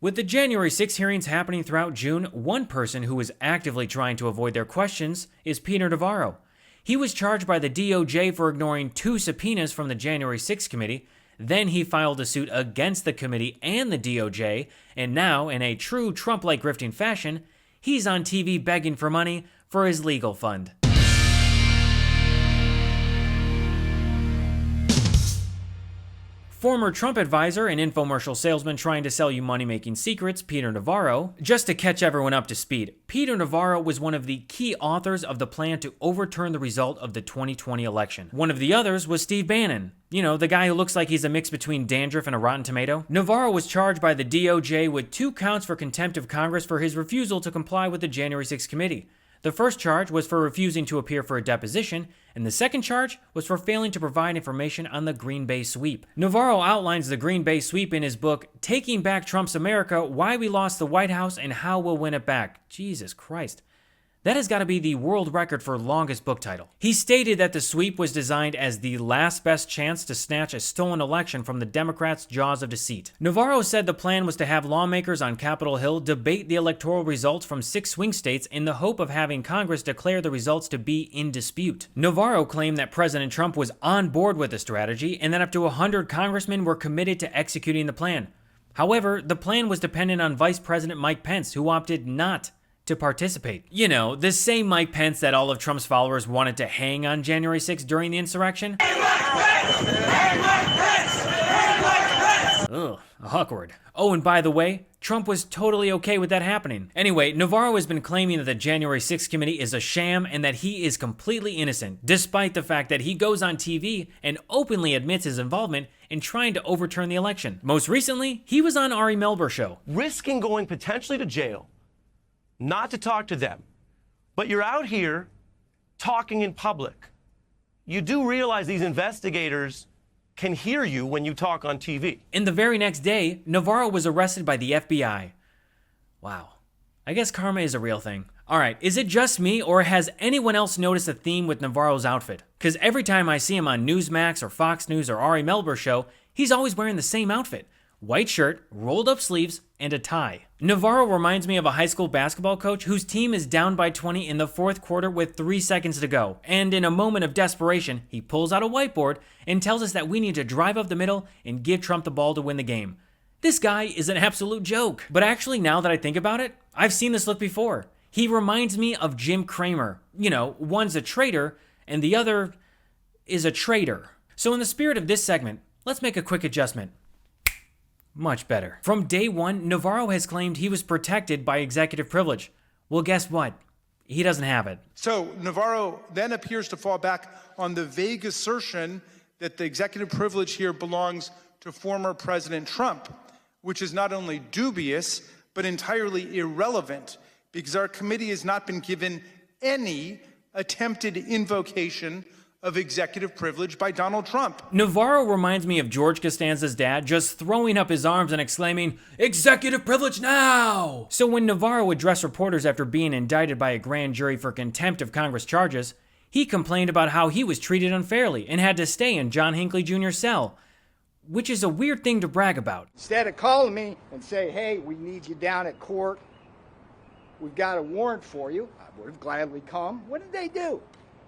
With the January 6 hearings happening throughout June, one person who is actively trying to avoid their questions is Peter Navarro. He was charged by the DOJ for ignoring 2 subpoenas from the January 6 committee. Then he filed a suit against the committee and the DOJ, and now, in a true Trump-like grifting fashion, he's on TV begging for money for his legal fund. Former Trump advisor and infomercial salesman trying to sell you money-making secrets, Peter Navarro. Just to catch everyone up to speed, Peter Navarro was one of the key authors of the plan to overturn the result of the 2020 election. One of the others was Steve Bannon. You know, the guy who looks like he's a mix between dandruff and a rotten tomato. Navarro was charged by the DOJ with 2 counts for contempt of Congress for his refusal to comply with the January 6 committee. The first charge was for refusing to appear for a deposition, and the second charge was for failing to provide information on the Green Bay sweep. Navarro outlines the Green Bay sweep in his book, Taking Back Trump's America, Why We Lost the White House and How We'll Win It Back. Jesus Christ. That has got to be the world record for longest book title. He stated that the sweep was designed as the last best chance to snatch a stolen election from the Democrats' jaws of deceit. Navarro said the plan was to have lawmakers on Capitol Hill debate the electoral results from 6 swing states in the hope of having Congress declare the results to be in dispute. Navarro claimed that President Trump was on board with the strategy and that up to 100 congressmen were committed to executing the plan. However, the plan was dependent on Vice President Mike Pence, who opted not to participate. You know, the same Mike Pence that all of Trump's followers wanted to hang on January 6th during the insurrection. Hang Mike Pence! Hang Mike Pence! Hang Mike Pence! Ugh, awkward. Oh, and by the way, Trump was totally okay with that happening. Anyway, Navarro has been claiming that the January 6th committee is a sham and that he is completely innocent, despite the fact that he goes on TV and openly admits his involvement in trying to overturn the election. Most recently, he was on Ari Melber's show. Risking going potentially to jail, not to talk to them, but you're out here talking in public. You do realize these investigators can hear you when you talk on TV. And the very next day, Navarro was arrested by the FBI. Wow. I guess karma is a real thing. Alright, is it just me, or has anyone else noticed a theme with Navarro's outfit? Because every time I see him on Newsmax or Fox News or Ari Melber's show, he's always wearing the same outfit. White shirt, rolled up sleeves, and a tie. Navarro reminds me of a high school basketball coach whose team is down by 20 in the 4th quarter with 3 seconds to go. And in a moment of desperation, he pulls out a whiteboard and tells us that we need to drive up the middle and give Trump the ball to win the game. This guy is an absolute joke. But actually, now that I think about it, I've seen this look before. He reminds me of Jim Cramer. You know, one's a traitor and the other is a traitor. So in the spirit of this segment, let's make a quick adjustment. Much better. From day one, Navarro has claimed he was protected by executive privilege. Well, guess what? He doesn't have it. So Navarro then appears to fall back on the vague assertion that the executive privilege here belongs to former President Trump, which is not only dubious, but entirely irrelevant, because our committee has not been given any attempted invocation of executive privilege by Donald Trump. Navarro reminds me of George Costanza's dad just throwing up his arms and exclaiming, "Executive privilege now!" So when Navarro addressed reporters after being indicted by a grand jury for contempt of Congress charges, he complained about how he was treated unfairly and had to stay in John Hinckley Jr.'s cell, which is a weird thing to brag about. Instead of calling me and say, hey, we need you down at court, we've got a warrant for you, I would have gladly come. What did they do?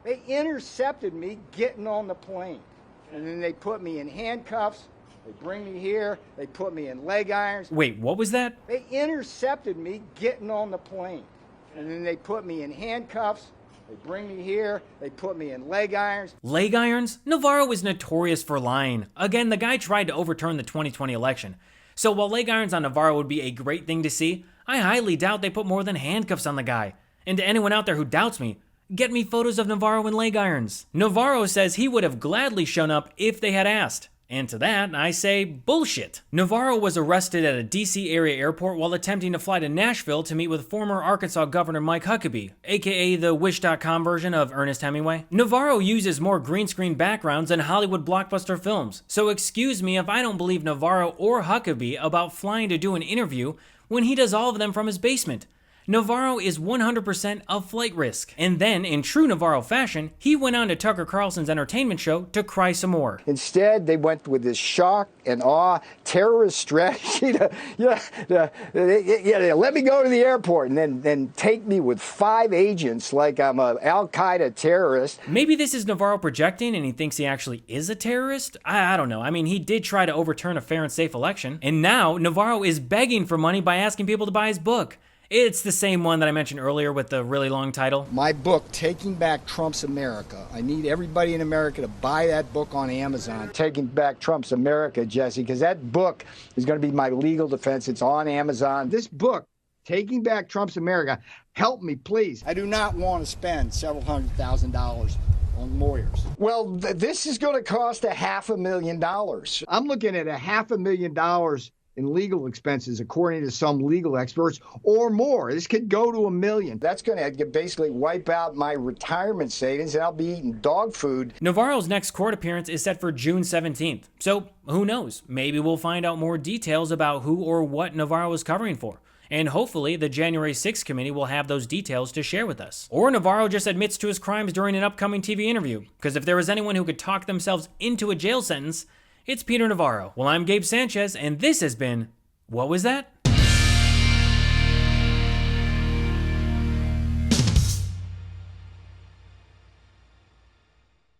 They intercepted me getting on the plane. And then they put me in handcuffs. They bring me here. They put me in leg irons. Wait, what was that? They intercepted me getting on the plane. And then they put me in handcuffs. They bring me here. They put me in leg irons. Leg irons? Navarro is notorious for lying. Again, the guy tried to overturn the 2020 election. So while leg irons on Navarro would be a great thing to see, I highly doubt they put more than handcuffs on the guy. And to anyone out there who doubts me, get me photos of Navarro in leg irons. Navarro says he would have gladly shown up if they had asked. And to that, I say bullshit. Navarro was arrested at a DC area airport while attempting to fly to Nashville to meet with former Arkansas Governor Mike Huckabee, aka the Wish.com version of Ernest Hemingway. Navarro uses more green screen backgrounds than Hollywood blockbuster films, so excuse me if I don't believe Navarro or Huckabee about flying to do an interview when he does all of them from his basement. Navarro is 100% a flight risk. And then, in true Navarro fashion, he went on to Tucker Carlson's entertainment show to cry some more. Instead, they went with this shock and awe terrorist strategy to let me go to the airport and then take me with 5 agents like I'm a Al-Qaeda terrorist. Maybe this is Navarro projecting and he thinks he actually is a terrorist? I don't know. I mean, he did try to overturn a fair and safe election. And now, Navarro is begging for money by asking people to buy his book. It's the same one that I mentioned earlier with the really long title. My book, Taking Back Trump's America. I need everybody in America to buy that book on Amazon. Taking Back Trump's America, Jesse, because that book is going to be my legal defense. It's on Amazon. This book, Taking Back Trump's America, help me, please. I do not want to spend several $100,000 on lawyers. Well, this is going to cost $500,000. I'm looking at $500,000 in legal expenses, according to some legal experts, or more. This could go to $1 million. That's going to basically wipe out my retirement savings, and I'll be eating dog food. Navarro's next court appearance is set for June 17th. So who knows? Maybe we'll find out more details about who or what Navarro is covering for. And hopefully the January 6th committee will have those details to share with us. Or Navarro just admits to his crimes during an upcoming TV interview. Because if there was anyone who could talk themselves into a jail sentence, it's Peter Navarro. Well, I'm Gabe Sanchez, and this has been What Was That?